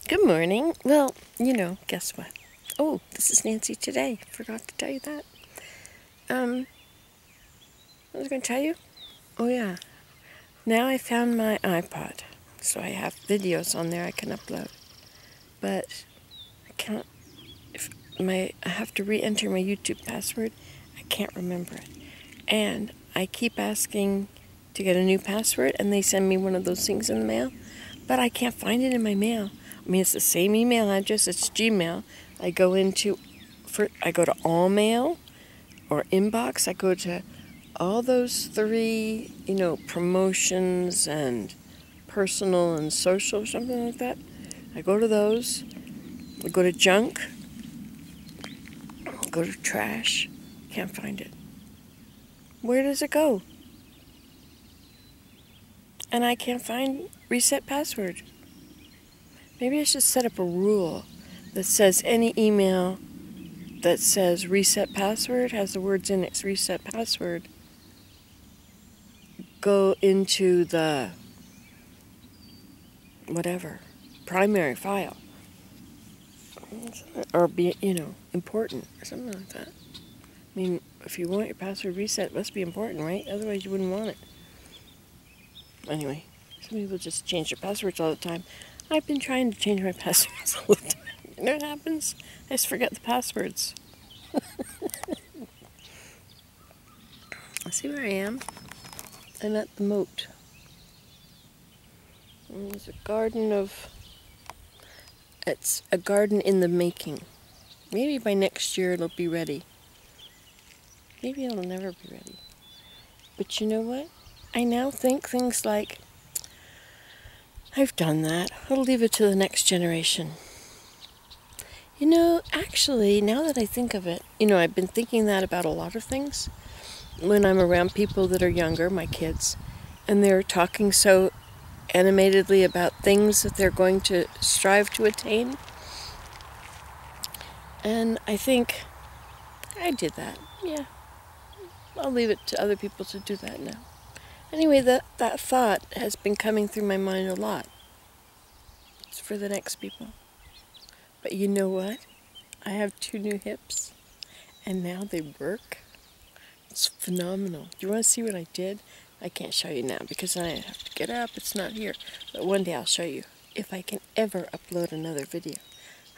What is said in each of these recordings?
Good morning. Well, guess what? Oh, this is Nancy today. Forgot to tell you that. What was I going to tell you? Oh, yeah. Now I found my iPod. So I have videos on there I can upload. But I can't, I have to re-enter my YouTube password. I can't remember it. And I keep asking to get a new password, and they send me one of those things in the mail. But I can't find it in my mail. I mean, it's the same email address. It's Gmail. I go to all mail or inbox. I go to all those three, promotions and personal and social, something like that. I go to those. I go to junk. Go to trash. Can't find it. Where does it go? And I can't find reset password. Maybe I should set up a rule that says any email that says reset password, has the words in its reset password, go into the whatever, primary file. Or be, important or something like that. I mean, if you want your password reset, it must be important, right? Otherwise you wouldn't want it. Anyway, some people just change their passwords all the time. I've been trying to change my passwords all the time. You know what happens? I just forget the passwords. See where I am? I'm at the moat. And there's it's a garden in the making. Maybe by next year it'll be ready. Maybe it'll never be ready. But you know what? I now think things like, I've done that. I'll leave it to the next generation. Actually, now that I think of it, I've been thinking that about a lot of things. When I'm around people that are younger, my kids, and they're talking so animatedly about things that they're going to strive to attain. And I think, I did that. Yeah. I'll leave it to other people to do that now. Anyway, that thought has been coming through my mind a lot. It's for the next people. But you know what? I have 2 new hips, and now they work. It's phenomenal. Do you want to see what I did? I can't show you now because I have to get up. It's not here. But one day I'll show you if I can ever upload another video.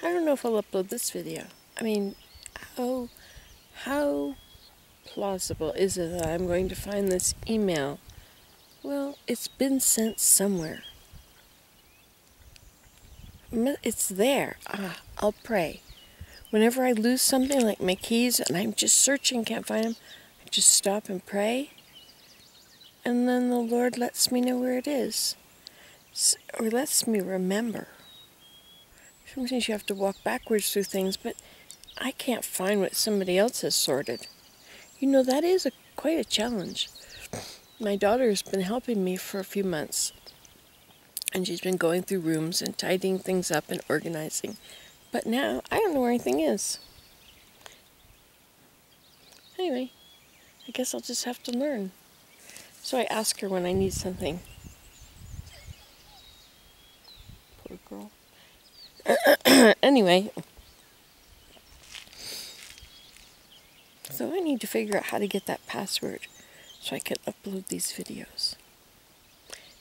I don't know if I'll upload this video. I mean, how plausible is it that I'm going to find this email? Well, it's been sent somewhere. It's there. I'll pray. Whenever I lose something like my keys and I'm just searching, can't find them, I just stop and pray. And then the Lord lets me know where it is. Or lets me remember. Sometimes you have to walk backwards through things, but I can't find what somebody else has sorted. That is quite a challenge. My daughter has been helping me for a few months. And she's been going through rooms and tidying things up and organizing. But now, I don't know where anything is. Anyway, I guess I'll just have to learn. So I ask her when I need something. Poor girl. Anyway. So I need to figure out how to get that password so I can upload these videos.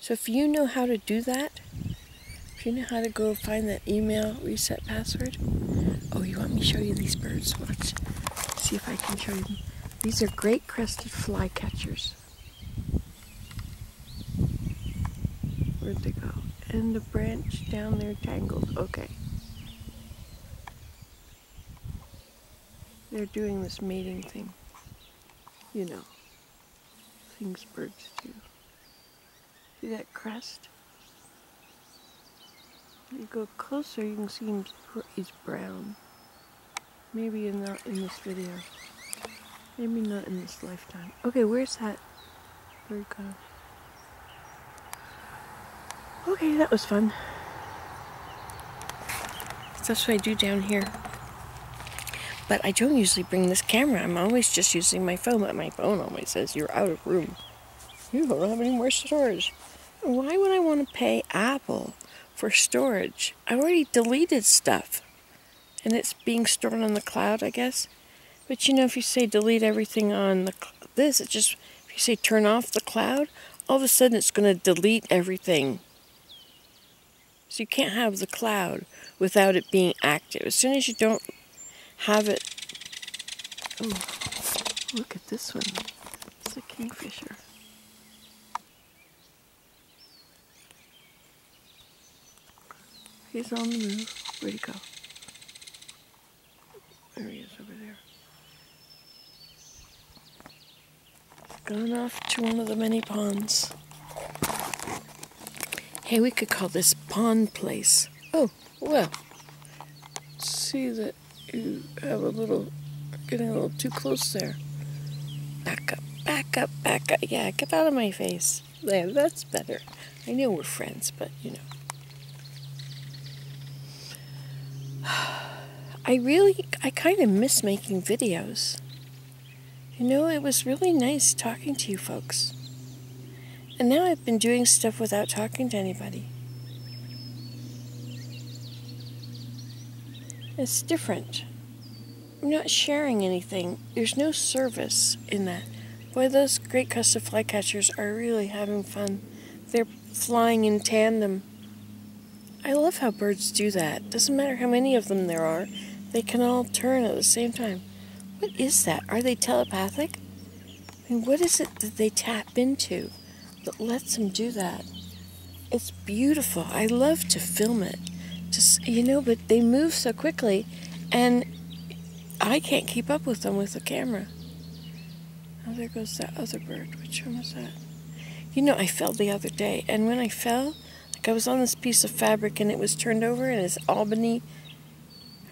So if you know how to do that, if you know how to go find that email reset password. Oh, you want me to show you these birds? Watch. See if I can show you them. These are great crested flycatchers. Where'd they go? And the branch down there tangled. Okay. They're doing this mating thing. Things birds do. See that crest? If you go closer, you can see he's brown. Maybe not in this video. Maybe not in this lifetime. Okay, where's that bird gone? Okay, that was fun. That's what I do down here. But I don't usually bring this camera. I'm always just using my phone, but my phone always says you're out of room. You don't have any more storage. Why would I want to pay Apple for storage. I already deleted stuff. And it's being stored on the cloud, I guess. But you know, if you say delete everything on this, it just, if you say turn off the cloud, all of a sudden it's going to delete everything. So you can't have the cloud without it being active. As soon as you don't have it... Oh, look at this one. It's a kingfisher. He's on the move. Where'd he go? There he is over there. He's gone off to one of the many ponds. Hey, we could call this Pond Place. Oh, well. See that you have getting a little too close there. Back up, back up, back up. Yeah, get out of my face. There, that's better. I know we're friends, but you know. I kind of miss making videos. You know, it was really nice talking to you folks. And now I've been doing stuff without talking to anybody. It's different. I'm not sharing anything. There's no service in that. Boy, those great custom flycatchers are really having fun. They're flying in tandem. I love how birds do that. Doesn't matter how many of them there are. They can all turn at the same time. What is that? Are they telepathic? I mean, what is it that they tap into that lets them do that? It's beautiful. I love to film it. Just, you know, but they move so quickly, and I can't keep up with them with the camera. Oh, there goes that other bird. Which one was that? You know, I fell the other day, and when I fell, like I was on this piece of fabric, and it was turned over, and it's Albany,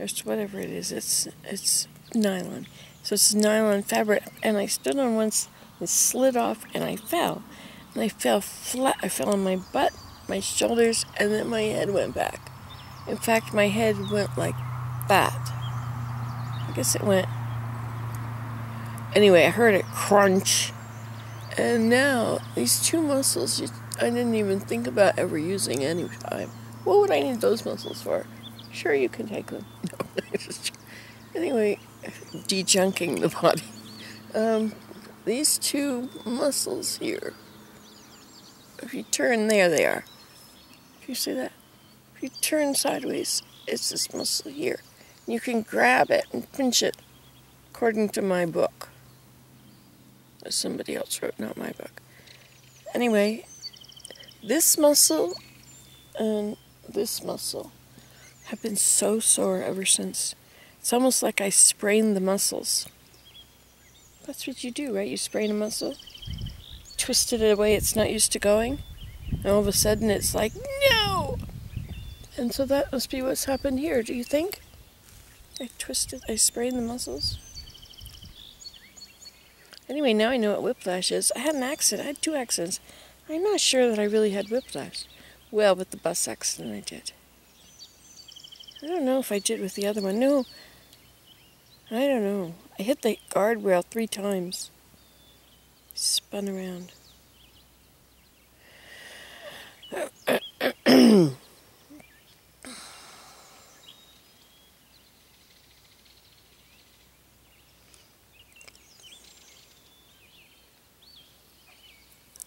or whatever it is. It's nylon. So it's nylon fabric, and I stood on once, it slid off, and I fell. And I fell flat. I fell on my butt, my shoulders, and then my head went back. In fact, my head went like that. I guess it went... Anyway, I heard it crunch. And now, these two muscles, I didn't even think about ever using any time. What would I need those muscles for? Sure, you can take them. No, anyway, de-junking the body. These two muscles here, if you turn, there they are. If you see that? If you turn sideways, it's this muscle here. You can grab it and pinch it, according to my book. As somebody else wrote, not my book. Anyway, this muscle and this muscle have been so sore ever since. It's almost like I sprained the muscles. That's what you do, right? You sprain a muscle, twist it away it's not used to going, and all of a sudden it's like, no! And so that must be what's happened here, do you think? I sprained the muscles. Anyway, now I know what whiplash is. I had an accident. I had 2 accidents. I'm not sure that I really had whiplash. Well, with the bus accident I did. I don't know if I did with the other one. No. I don't know. I hit the guardrail 3 times. Spun around.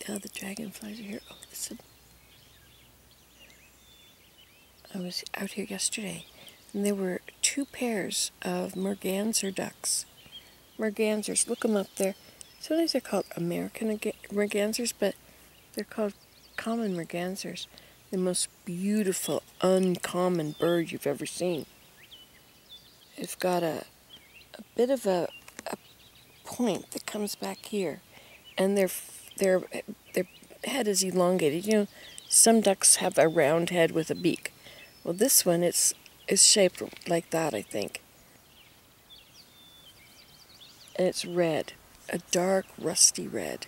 Oh, the dragonflies are here. Oh, listen. I was out here yesterday, and there were 2 pairs of merganser ducks. Mergansers, look them up there. Sometimes they're called American mergansers, but they're called common mergansers. The most beautiful, uncommon bird you've ever seen. It's got a bit of a point that comes back here, and their head is elongated. You know, some ducks have a round head with a beak. Well, this one is shaped like that, I think. And it's red, a dark, rusty red.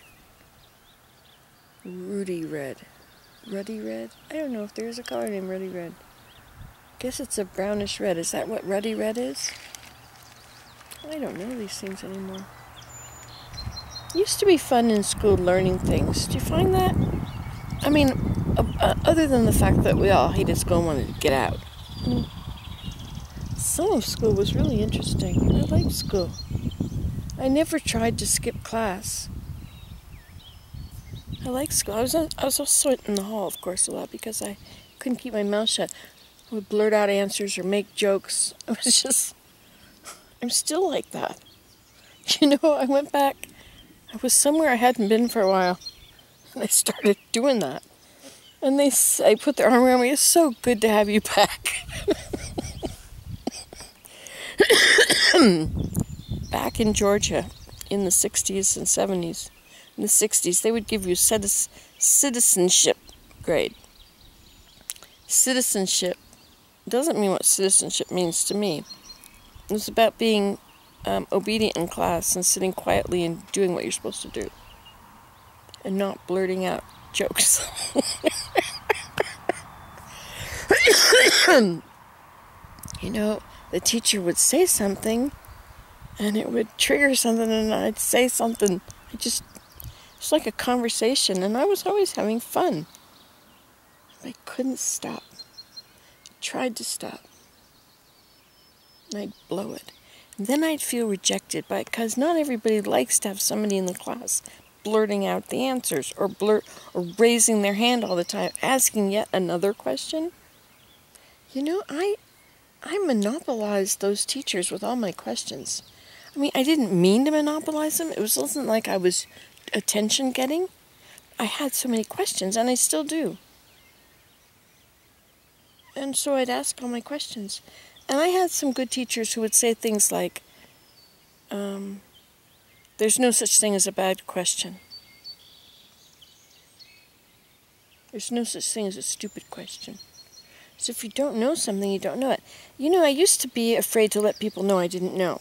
Ruddy red. Ruddy red? I don't know if there's a color named ruddy red. Guess it's a brownish red. Is that what ruddy red is? I don't know these things anymore. It used to be fun in school learning things. Do you find that? I mean, Other than the fact that we all hated school and wanted to get out. Some of school was really interesting. I liked school. I never tried to skip class. I liked school. I was also in the hall, of course, a lot because I couldn't keep my mouth shut. I would blurt out answers or make jokes. I was just... I'm still like that. You know, I went back. I was somewhere I hadn't been for a while. And I started doing that. And they put their arm around me. It's so good to have you back. Back in Georgia in the 60s and 70s. In the 60s, they would give you citizenship grade. Citizenship doesn't mean what citizenship means to me. It was about being obedient in class and sitting quietly and doing what you're supposed to do. And not blurting out jokes. You know, the teacher would say something and it would trigger something and I'd say something. It's like a conversation and I was always having fun. I couldn't stop. I tried to stop. And I'd blow it. And then I'd feel rejected because not everybody likes to have somebody in the class blurting out the answers or raising their hand all the time, asking yet another question. You know, I monopolized those teachers with all my questions. I mean, I didn't mean to monopolize them. It wasn't like I was attention getting. I had so many questions, and I still do. And so I'd ask all my questions. And I had some good teachers who would say things like, there's no such thing as a bad question. There's no such thing as a stupid question. So if you don't know something, you don't know it. You know, I used to be afraid to let people know I didn't know.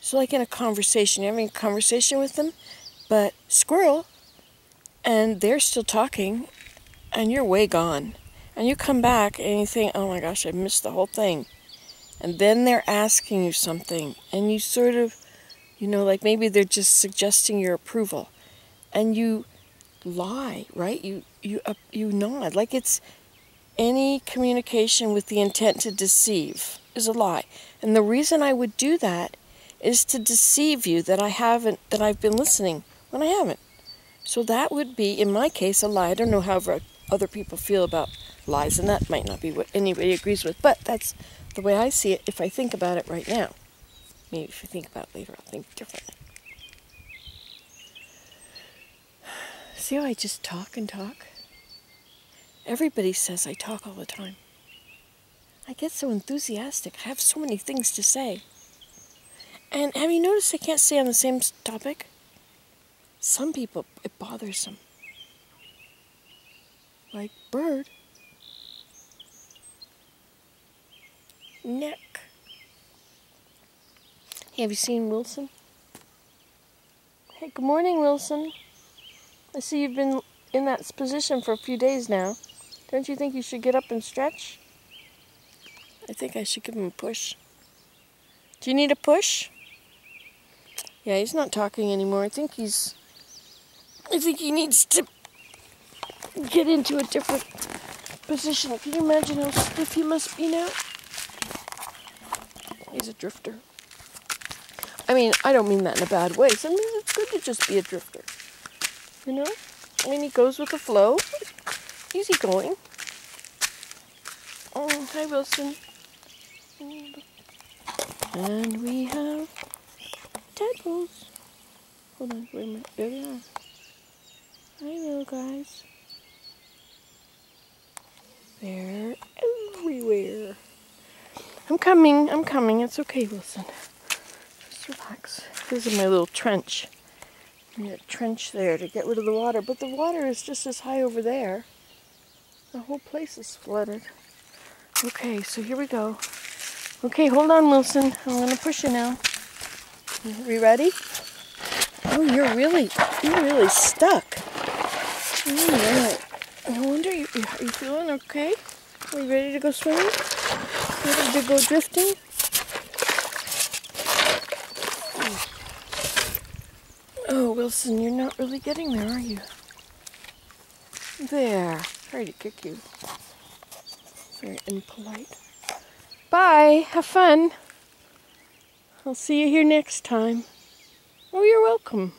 So like in a conversation, you're having a conversation with them, but squirrel, and they're still talking, and you're way gone. And you come back and you think, oh my gosh, I missed the whole thing. And then they're asking you something, and you sort of, you know, like maybe they're just suggesting your approval. And you lie, right? You nod. Like it's any communication with the intent to deceive is a lie. And the reason I would do that is to deceive you that I've been listening when I haven't. So that would be, in my case, a lie. I don't know how other people feel about lies, and that might not be what anybody agrees with, but that's the way I see it if I think about it right now. Maybe if I think about it later, I'll think differently. See how I just talk and talk? Everybody says I talk all the time. I get so enthusiastic. I have so many things to say. And have you noticed I can't stay on the same topic? Some people, it bothers them. Like bird. Neck. Hey, have you seen Wilson? Hey, good morning, Wilson. I see you've been in that position for a few days now. Don't you think you should get up and stretch? I think I should give him a push. Do you need a push? Yeah, he's not talking anymore. I think he needs to get into a different position. Can you imagine how stiff he must be now? He's a drifter. I mean, I don't mean that in a bad way. Sometimes it's good to just be a drifter. You know? I mean, he goes with the flow. Easy going. Oh, hi, Wilson. And we have tadpoles. Hold on, wait a minute. There they are. Hi, little guys. They're everywhere. I'm coming. It's okay, Wilson. Just relax. This is my little trench. I need a trench there to get rid of the water. But the water is just as high over there. The whole place is flooded. Okay, so here we go. Okay, hold on, Wilson. I'm going to push you now. Are you ready? Oh, you're really stuck. All right. No wonder are you feeling okay? Are you ready to go swimming? Ready to go drifting? Oh, Wilson, you're not really getting there, are you? There. Sorry to kick you. Very impolite. Bye. Have fun. I'll see you here next time. Oh, you're welcome.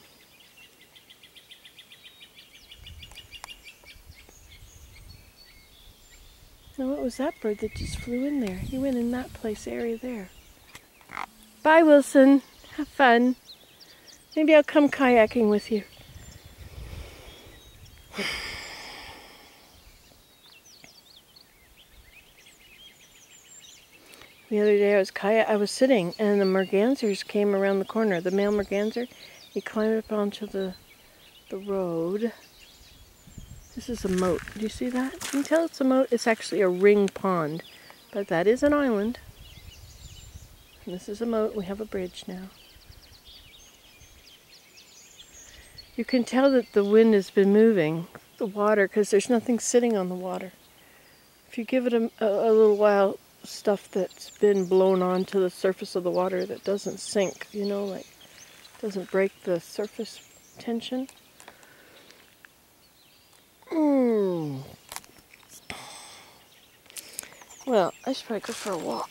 Now, what was that bird that just flew in there? He went in that area there. Bye, Wilson. Have fun. Maybe I'll come kayaking with you. The other day I was sitting and the mergansers came around the corner. The male merganser, he climbed up onto the road. This is a moat. Do you see that? Can you tell it's a moat? It's actually a ring pond, but that is an island. And this is a moat. We have a bridge now. You can tell that the wind has been moving the water because there's nothing sitting on the water. If you give it a little while, stuff that's been blown onto the surface of the water that doesn't sink, you know, like doesn't break the surface tension. Well, I should probably go for a walk.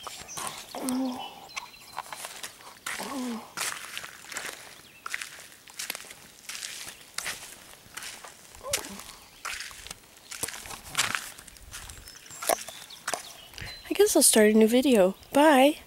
I guess I'll start a new video. Bye.